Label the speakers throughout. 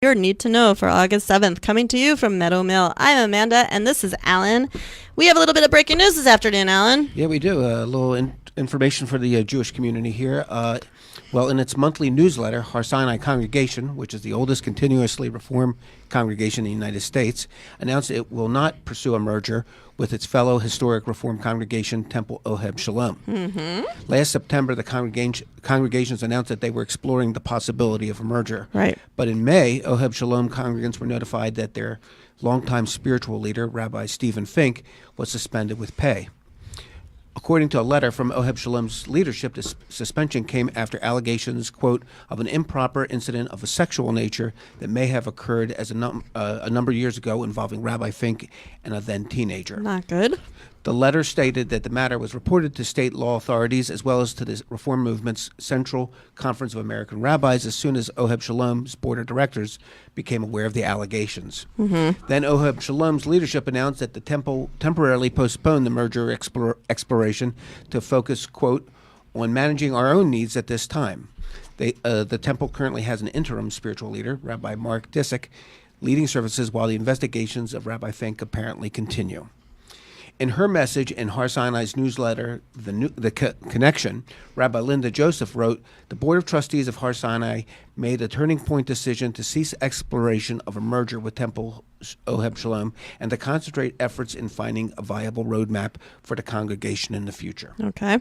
Speaker 1: your Need to Know for August 7th, coming to you from Meadow Mill. I'm Amanda, and this is Alan. We have a little bit of breaking news this afternoon, Alan.
Speaker 2: Yeah, we do. A little information for the Jewish community here. Well, in its monthly newsletter, Har Sinai Congregation, which is the oldest continuously Reformed congregation in the United States, announced it will not pursue a merger with its fellow historic Reformed congregation, Temple Oheb Shalom. Mm-hmm. Last September, the congregations announced that they were exploring the possibility of a merger.
Speaker 1: Right.
Speaker 2: But in May, Oheb Shalom congregants were notified that their longtime spiritual leader, Rabbi Stephen Fink, was suspended with pay. According to a letter from Oheb Shalom's leadership, this suspension came after allegations, quote, of an improper incident of a sexual nature that may have occurred as a number of years ago involving Rabbi Fink and a then teenager.
Speaker 1: Not good.
Speaker 2: The letter stated that the matter was reported to state law authorities as well as to the Reform Movement's Central Conference of American Rabbis as soon as Oheb Shalom's board of directors became aware of the allegations. Mm-hmm. Then Oheb Shalom's leadership announced that the temple temporarily postponed the merger exploration to focus, quote, on managing our own needs at this time. The temple currently has an interim spiritual leader, Rabbi Mark Disick, leading services while the investigations of Rabbi Fink apparently continue. In her message in Har Sinai's newsletter, The Connection, Rabbi Linda Joseph wrote, "The Board of Trustees of Har Sinai made a turning point decision to cease exploration of a merger with Temple Oheb Shalom and to concentrate efforts in finding a viable roadmap for the congregation in the future."
Speaker 1: Okay.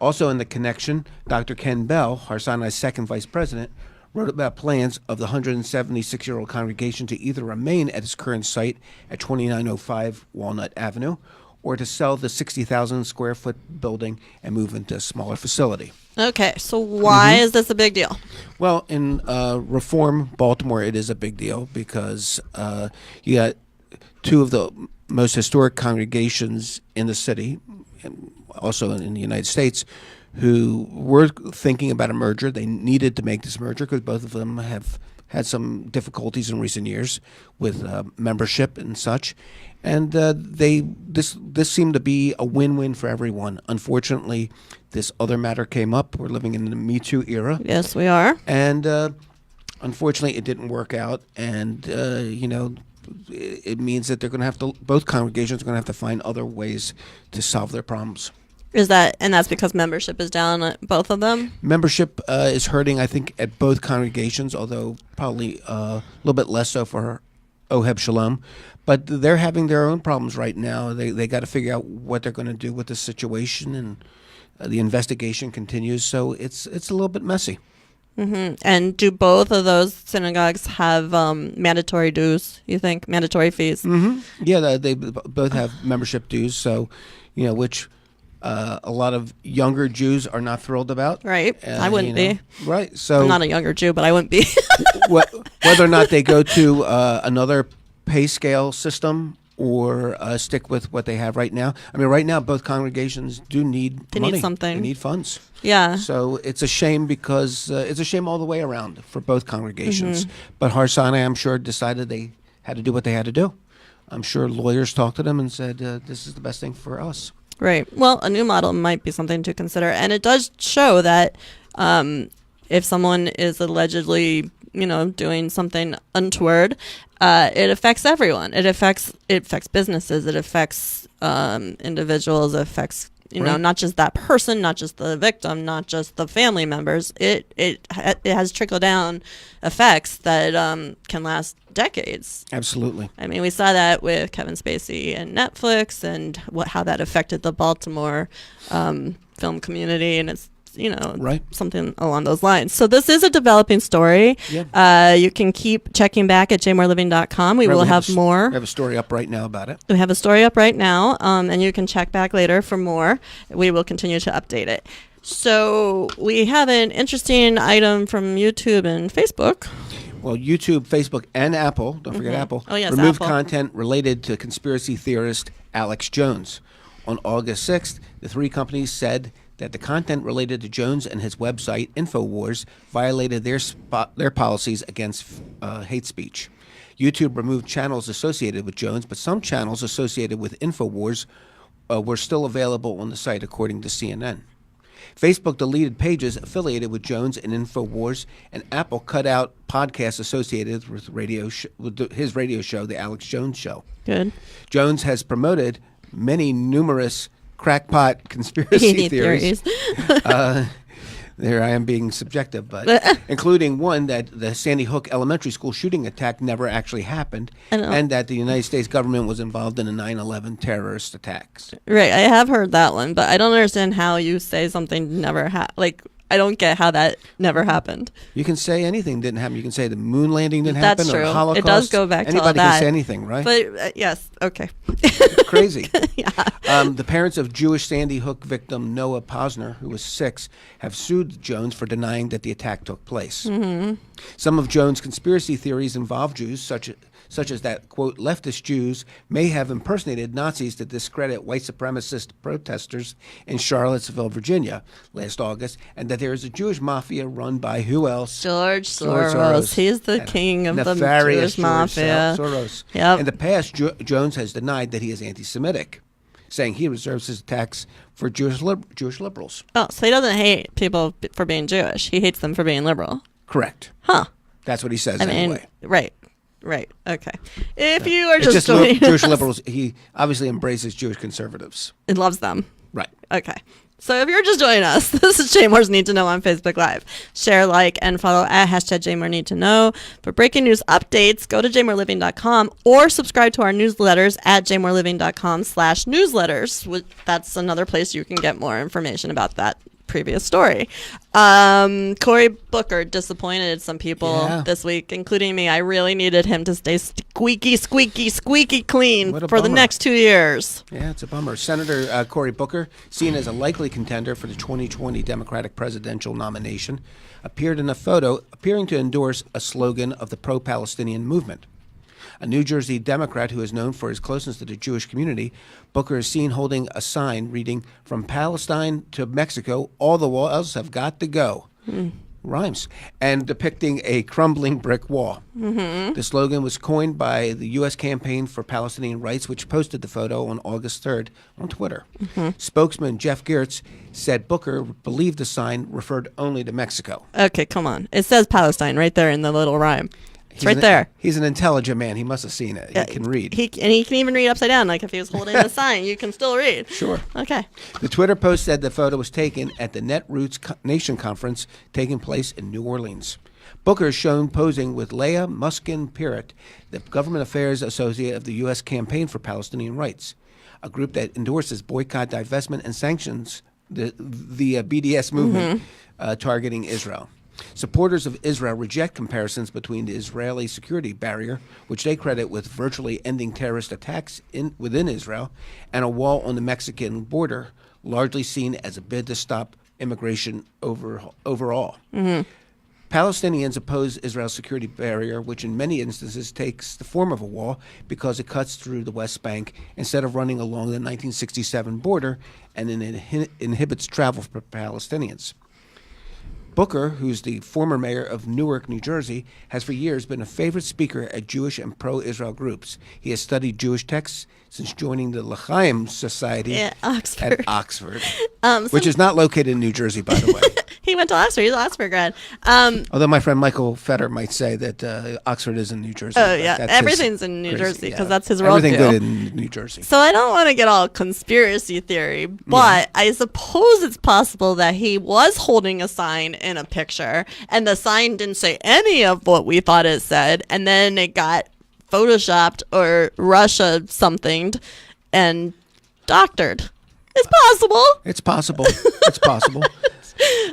Speaker 2: Also in The Connection, Dr. Ken Bell, Har Sinai's second vice president, wrote about plans of the 176-year-old congregation to either remain at its current site at 2905 Walnut Avenue or to sell the 60,000 square foot building and move into a smaller facility.
Speaker 1: Okay, so why is this a big deal?
Speaker 2: Well, in Reform Baltimore, it is a big deal because you got two of the most historic congregations in the city, and also in the United States, who were thinking about a merger. They needed to make this merger because both of them have had some difficulties in recent years with membership and such. And this seemed to be a win-win for everyone. Unfortunately, this other matter came up. We're living in the Me Too era.
Speaker 1: Yes, we are.
Speaker 2: And unfortunately, it didn't work out. And, it means that they're going to have to, both congregations are going to have to find other ways to solve their problems.
Speaker 1: And that's because membership is down at both of them?
Speaker 2: Membership is hurting, I think, at both congregations, although probably a little bit less so for Oheb Shalom. But they're having their own problems right now. They got to figure out what they're going to do with the situation, and the investigation continues. So it's a little bit messy.
Speaker 1: Mm-hmm. And do both of those synagogues have mandatory dues, you think, mandatory fees?
Speaker 2: Mm-hmm. Yeah, they both have membership dues, so, which a lot of younger Jews are not thrilled about.
Speaker 1: Right. I wouldn't be.
Speaker 2: Right. So
Speaker 1: I'm not a younger Jew, but I wouldn't be.
Speaker 2: Whether or not they go to another pay scale system or stick with what they have right now. I mean, right now, both congregations do need money.
Speaker 1: Need something.
Speaker 2: They need funds.
Speaker 1: Yeah.
Speaker 2: So it's a shame because it's a shame all the way around for both congregations. Mm-hmm. But Har Sinai, I'm sure, decided they had to do what they had to do. I'm sure lawyers talked to them and said, this is the best thing for us.
Speaker 1: Right. Well, a new model might be something to consider. And it does show that if someone is allegedly, doing something untoward, it affects everyone. It affects businesses. It affects individuals. It affects,
Speaker 2: right.
Speaker 1: Not just that person, not just the victim, not just the family members. It has trickle-down effects that can last decades.
Speaker 2: Absolutely.
Speaker 1: I mean, we saw that with Kevin Spacey and Netflix, and how that affected the Baltimore film community, and it's
Speaker 2: right.
Speaker 1: something along those lines. So this is a developing story.
Speaker 2: Yeah.
Speaker 1: You can keep checking back at jmoreliving.com. We will have more.
Speaker 2: We have a story up right now about it.
Speaker 1: We have a story up right now, and you can check back later for more. We will continue to update it. So we have an interesting item from YouTube and Facebook.
Speaker 2: Well, YouTube, Facebook, and Apple, don't forget Apple,
Speaker 1: oh, yes,
Speaker 2: removed
Speaker 1: Apple.
Speaker 2: content related to conspiracy theorist Alex Jones. On August 6th, the three companies said that the content related to Jones and his website, InfoWars, violated their policies against hate speech. YouTube removed channels associated with Jones, but some channels associated with InfoWars were still available on the site, according to CNN. Facebook deleted pages affiliated with Jones and InfoWars, and Apple cut out podcasts associated with his radio show, The Alex Jones Show.
Speaker 1: Good.
Speaker 2: Jones has promoted numerous crackpot conspiracy theories. There I am being subjective, but including one that the Sandy Hook Elementary School shooting attack never actually happened, and that the United States government was involved in the 9/11 terrorist attacks.
Speaker 1: Right, I have heard that one, but I don't understand how you say something never happened. I don't get how that never happened.
Speaker 2: You can say anything didn't happen. You can say the moon landing didn't
Speaker 1: That's
Speaker 2: happen
Speaker 1: true.
Speaker 2: or the Holocaust.
Speaker 1: It does go back to all
Speaker 2: Anybody
Speaker 1: that.
Speaker 2: can say anything, right?
Speaker 1: But yes, okay.
Speaker 2: Crazy.
Speaker 1: Yeah.
Speaker 2: The parents of Jewish Sandy Hook victim Noah Posner, who was 6, have sued Jones for denying that the attack took place. Mm-hmm. Some of Jones' conspiracy theories involve Jews, such as that, quote, leftist Jews may have impersonated Nazis to discredit white supremacist protesters in Charlottesville, Virginia last August, and that there is a Jewish mafia run by who else?
Speaker 1: George Soros. He's the king of the Jewish mafia.
Speaker 2: Soros.
Speaker 1: Yep.
Speaker 2: In the past, Jones has denied that he is anti-Semitic, saying he reserves his attacks for Jewish liberals.
Speaker 1: Oh, so he doesn't hate people for being Jewish. He hates them for being liberal.
Speaker 2: Correct.
Speaker 1: Huh.
Speaker 2: That's what he says
Speaker 1: Right. Right. Okay. If you are
Speaker 2: It's
Speaker 1: just
Speaker 2: joining Jewish liberals, he obviously embraces Jewish conservatives.
Speaker 1: and loves them.
Speaker 2: Right.
Speaker 1: Okay. So if you're just joining us, this is JMOR's Need to Know on Facebook Live. Share, like, and follow at hashtag JMOR Need to Know. For breaking news updates, go to jmoreliving.com or subscribe to our newsletters at jmoreliving.com/newsletters. That's another place you can get more information about that previous story. Cory Booker disappointed some people this week, including me. I really needed him to stay squeaky clean for the next 2 years.
Speaker 2: Yeah, it's a bummer. Senator Cory Booker, seen as a likely contender for the 2020 Democratic presidential nomination, appeared in a photo appearing to endorse a slogan of the pro-Palestinian movement. A New Jersey Democrat who is known for his closeness to the Jewish community, Booker is seen holding a sign reading, "From Palestine to Mexico, all the walls have got to go." Rhymes. And depicting a crumbling brick wall. Mm-hmm. The slogan was coined by the U.S. Campaign for Palestinian Rights, which posted the photo on August 3rd on Twitter. Mm-hmm. Spokesman Jeff Geertz said Booker believed the sign referred only to Mexico.
Speaker 1: Okay, come on. It says Palestine right there in the little rhyme. It's right there.
Speaker 2: He's an intelligent man. He must have seen it. He can read.
Speaker 1: He can even read upside down. Like if he was holding the sign, you can still read.
Speaker 2: Sure.
Speaker 1: Okay.
Speaker 2: The Twitter post said the photo was taken at the Netroots Nation Conference taking place in New Orleans. Booker is shown posing with Leah Muskin-Pirret, the government affairs associate of the U.S. Campaign for Palestinian Rights, a group that endorses boycott, divestment, and sanctions the BDS movement targeting Israel. Supporters of Israel reject comparisons between the Israeli security barrier, which they credit with virtually ending terrorist attacks within Israel, and a wall on the Mexican border, largely seen as a bid to stop immigration overall. Mm-hmm. Palestinians oppose Israel's security barrier, which in many instances takes the form of a wall because it cuts through the West Bank instead of running along the 1967 border, and it inhibits travel for Palestinians. Booker, who's the former mayor of Newark, New Jersey, has for years been a favorite speaker at Jewish and pro-Israel groups. He has studied Jewish texts since joining the L'Chaim Society at Oxford, which is not located in New Jersey, by the way.
Speaker 1: He went to Oxford. He's an Oxford grad.
Speaker 2: Although my friend Michael Fetter might say that Oxford is in New Jersey.
Speaker 1: Oh, yeah. Everything's in New Jersey because that's his worldview.
Speaker 2: Everything good in New Jersey.
Speaker 1: So I don't want to get all conspiracy theory, but I suppose it's possible that he was holding a sign in a picture and the sign didn't say any of what we thought it said, and then it got photoshopped or Russia somethinged and doctored. It's possible.
Speaker 2: It's possible. It's possible.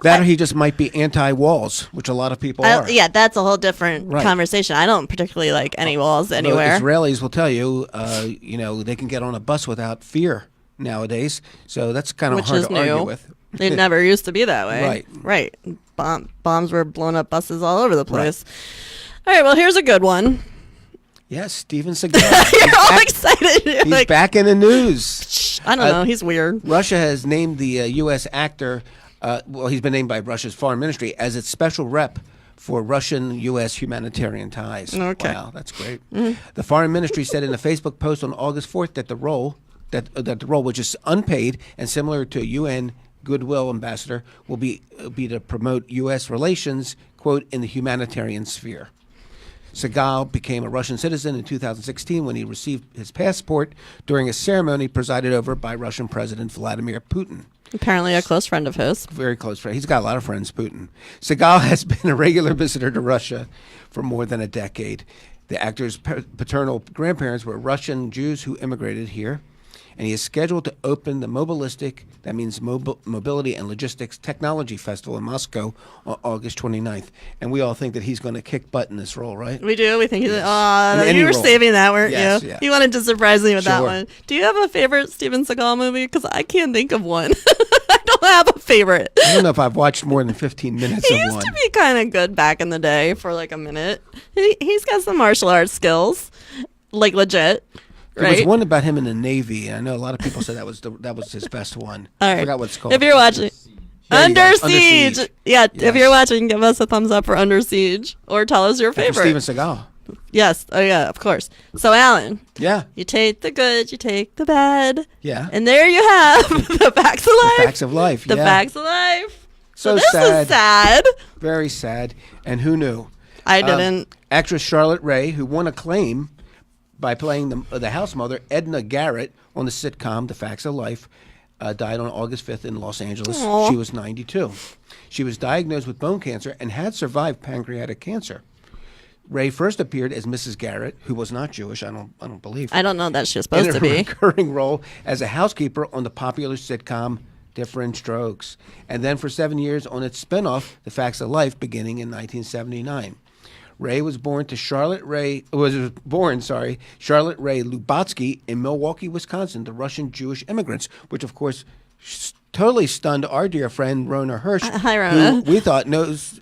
Speaker 2: That or he just might be anti-walls, which a lot of people are.
Speaker 1: Yeah, that's a whole different conversation. I don't particularly like any walls anywhere.
Speaker 2: Israelis will tell you, they can get on a bus without fear nowadays. So that's kind of hard to argue with.
Speaker 1: It never used to be that way.
Speaker 2: Right.
Speaker 1: Bombs were blowing up buses all over the place. Right. All right, well, here's a good one.
Speaker 2: Yes, Steven Seagal.
Speaker 1: You're all excited.
Speaker 2: He's back in the news.
Speaker 1: I don't know. He's weird.
Speaker 2: Russia has named the U.S. actor, he's been named by Russia's foreign ministry as its special rep for Russian-U.S. humanitarian ties.
Speaker 1: Okay.
Speaker 2: Wow, that's great. Mm-hmm. The foreign ministry said in a Facebook post on August 4th that the role, which is unpaid and similar to UN goodwill ambassador will be to promote U.S. relations, quote, in the humanitarian sphere. Segal became a Russian citizen in 2016 when he received his passport during a ceremony presided over by Russian President Vladimir Putin.
Speaker 1: Apparently a close friend of his.
Speaker 2: Very close friend. He's got a lot of friends, Putin. Segal has been a regular visitor to Russia for more than a decade. The actor's paternal grandparents were Russian Jews who immigrated here, and he is scheduled to open the Mobilistic, that means Mobility and Logistics Technology Festival in Moscow on August 29th. And we all think that he's going to kick butt in this role, right?
Speaker 1: We do. We think he's,
Speaker 2: In
Speaker 1: you were
Speaker 2: role.
Speaker 1: saving that, weren't
Speaker 2: Yes,
Speaker 1: you?
Speaker 2: yeah.
Speaker 1: You wanted to surprise me with that
Speaker 2: Sure.
Speaker 1: one. Do you have a favorite Steven Seagal movie? Because I can't think of one. I don't have a favorite.
Speaker 2: I don't know if I've watched more than 15 minutes
Speaker 1: He
Speaker 2: of
Speaker 1: used
Speaker 2: one.
Speaker 1: to be kind of good back in the day for like a minute. He's got some martial arts skills, like legit.
Speaker 2: There
Speaker 1: Right?
Speaker 2: was one about him in the Navy, and I know a lot of people said that was his best one.
Speaker 1: All
Speaker 2: I
Speaker 1: right.
Speaker 2: forgot what it's called.
Speaker 1: If you're watching,
Speaker 2: There you go.
Speaker 1: Under Siege. Yeah, if
Speaker 2: Yes.
Speaker 1: you're watching, give us a thumbs up for Under Siege, or tell us your
Speaker 2: From
Speaker 1: favorite.
Speaker 2: Steven Seagal.
Speaker 1: Yes. Oh yeah, of course. So Alan,
Speaker 2: Yeah,
Speaker 1: you take the good, you take the bad,
Speaker 2: yeah.
Speaker 1: and there you have the facts of life.
Speaker 2: The facts of life.
Speaker 1: The
Speaker 2: yeah.
Speaker 1: facts of life.
Speaker 2: So
Speaker 1: this
Speaker 2: sad.
Speaker 1: is sad.
Speaker 2: Very sad. And who knew?
Speaker 1: I didn't.
Speaker 2: Actress Charlotte Rae, who won acclaim by playing the house mother, Edna Garrett, on the sitcom The Facts of Life, died on August 5th in Los Angeles.
Speaker 1: Aw.
Speaker 2: She was 92. She was diagnosed with bone cancer and had survived pancreatic cancer. Rae first appeared as Mrs. Garrett, who was not Jewish, I don't believe.
Speaker 1: I don't know that she was
Speaker 2: in
Speaker 1: supposed to
Speaker 2: a
Speaker 1: be.
Speaker 2: recurring role as a housekeeper on the popular sitcom Different Strokes, and then for 7 years on its spinoff, The Facts of Life, beginning in 1979. Rae was born Charlotte Rae Lubatsky in Milwaukee, Wisconsin, to Russian Jewish immigrants, which of course totally stunned our dear friend Rona Hirsch,
Speaker 1: Hi, Rona.
Speaker 2: who we thought knows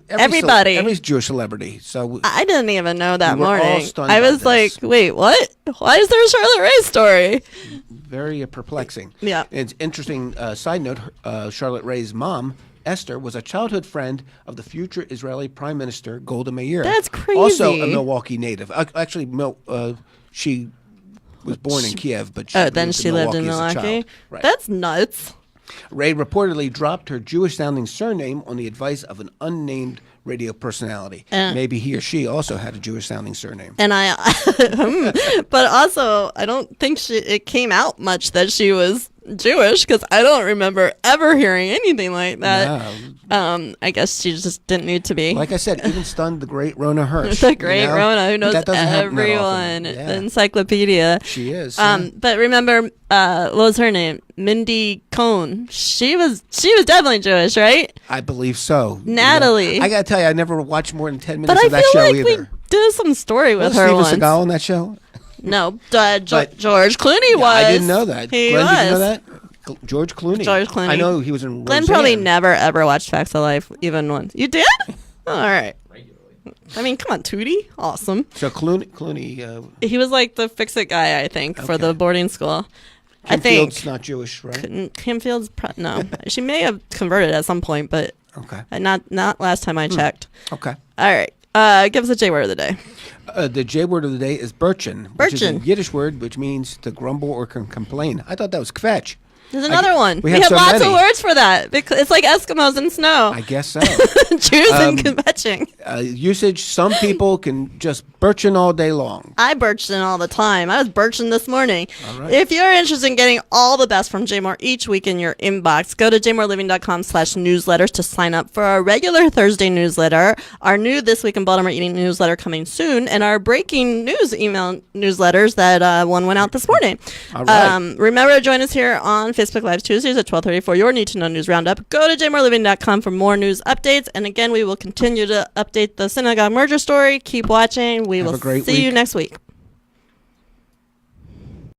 Speaker 1: Everybody.
Speaker 2: every Jewish celebrity. So
Speaker 1: I didn't even know that
Speaker 2: We were all
Speaker 1: morning.
Speaker 2: stunned
Speaker 1: I
Speaker 2: by
Speaker 1: was like,
Speaker 2: this.
Speaker 1: wait, what? Why is there a Charlotte Rae story?
Speaker 2: very perplexing.
Speaker 1: Yeah.
Speaker 2: It's interesting. Side note: Charlotte Rae's mom, Esther, was a childhood friend of the future Israeli Prime Minister Golda Meir.
Speaker 1: That's crazy.
Speaker 2: Also a Milwaukee native. Actually, she was born in Kiev, but
Speaker 1: Then
Speaker 2: moved to
Speaker 1: she lived in
Speaker 2: as a
Speaker 1: Milwaukee.
Speaker 2: child. Right.
Speaker 1: That's nuts.
Speaker 2: Rae reportedly dropped her Jewish-sounding surname on the advice of an unnamed radio personality. Maybe he or she also had a Jewish-sounding surname.
Speaker 1: And but also, I don't think it came out much that she was Jewish, because I don't remember ever hearing anything like that.
Speaker 2: No.
Speaker 1: I guess she just didn't need to be.
Speaker 2: Like I said, even stunned the great Rona Hirsch.
Speaker 1: The great
Speaker 2: you know?
Speaker 1: Rona, who knows
Speaker 2: That doesn't happen that
Speaker 1: everyone.
Speaker 2: often. Yeah.
Speaker 1: The encyclopedia.
Speaker 2: She is.
Speaker 1: But remember, what was her name? Mindy Cohn. She was definitely Jewish, right?
Speaker 2: I believe so.
Speaker 1: Natalie.
Speaker 2: You know, I gotta tell you, I never watched more than 10 minutes
Speaker 1: But I
Speaker 2: of that
Speaker 1: feel
Speaker 2: show
Speaker 1: like
Speaker 2: either.
Speaker 1: we did some story with
Speaker 2: Was
Speaker 1: her
Speaker 2: Steven
Speaker 1: once.
Speaker 2: Seagal on that show?
Speaker 1: No,
Speaker 2: But-
Speaker 1: George Clooney was.
Speaker 2: I didn't know that.
Speaker 1: He
Speaker 2: Glenn,
Speaker 1: was.
Speaker 2: did you know that? George Clooney.
Speaker 1: George Clooney.
Speaker 2: I know he was in
Speaker 1: Glenn
Speaker 2: Roseanne.
Speaker 1: probably never ever watched Facts of Life even once. You did? All right. I mean, come on, Tootie. Awesome.
Speaker 2: So Clooney
Speaker 1: He was like the fix-it guy, I think, for
Speaker 2: Okay.
Speaker 1: the boarding school. I
Speaker 2: Kim
Speaker 1: think.
Speaker 2: Field's not Jewish, right?
Speaker 1: Kim Field's no. She may have converted at some point, but
Speaker 2: Okay.
Speaker 1: not last time I checked.
Speaker 2: Okay.
Speaker 1: All right. Give us a J word of the day.
Speaker 2: The J word of the day is birchin, which is a
Speaker 1: Birchin.
Speaker 2: Yiddish word which means to grumble or complain. I thought that was kvetch.
Speaker 1: There's another one.
Speaker 2: we
Speaker 1: We
Speaker 2: have
Speaker 1: have
Speaker 2: so
Speaker 1: lots
Speaker 2: many.
Speaker 1: of words for that. Because it's like Eskimos in snow.
Speaker 2: I guess so.
Speaker 1: Jews and kvetching.
Speaker 2: Usage, some people can just birchin all day long.
Speaker 1: I birched in all the time. I was birching this morning.
Speaker 2: All right.
Speaker 1: If you're interested in getting all the best from Jmore each week in your inbox, go to jmoreliving.com/newsletters to sign up for our regular Thursday newsletter, our new This Week in Baltimore Eating newsletter coming soon, and our breaking news email newsletters that one went out this morning.
Speaker 2: All right.
Speaker 1: Remember to join us here on Facebook Live Tuesdays at 12:30 for your Need to Know News Roundup. Go to jmoreliving.com for more news updates. And again, we will continue to update the synagogue merger story. Keep watching. We
Speaker 2: Have
Speaker 1: will
Speaker 2: a great
Speaker 1: see you
Speaker 2: week.
Speaker 1: next week.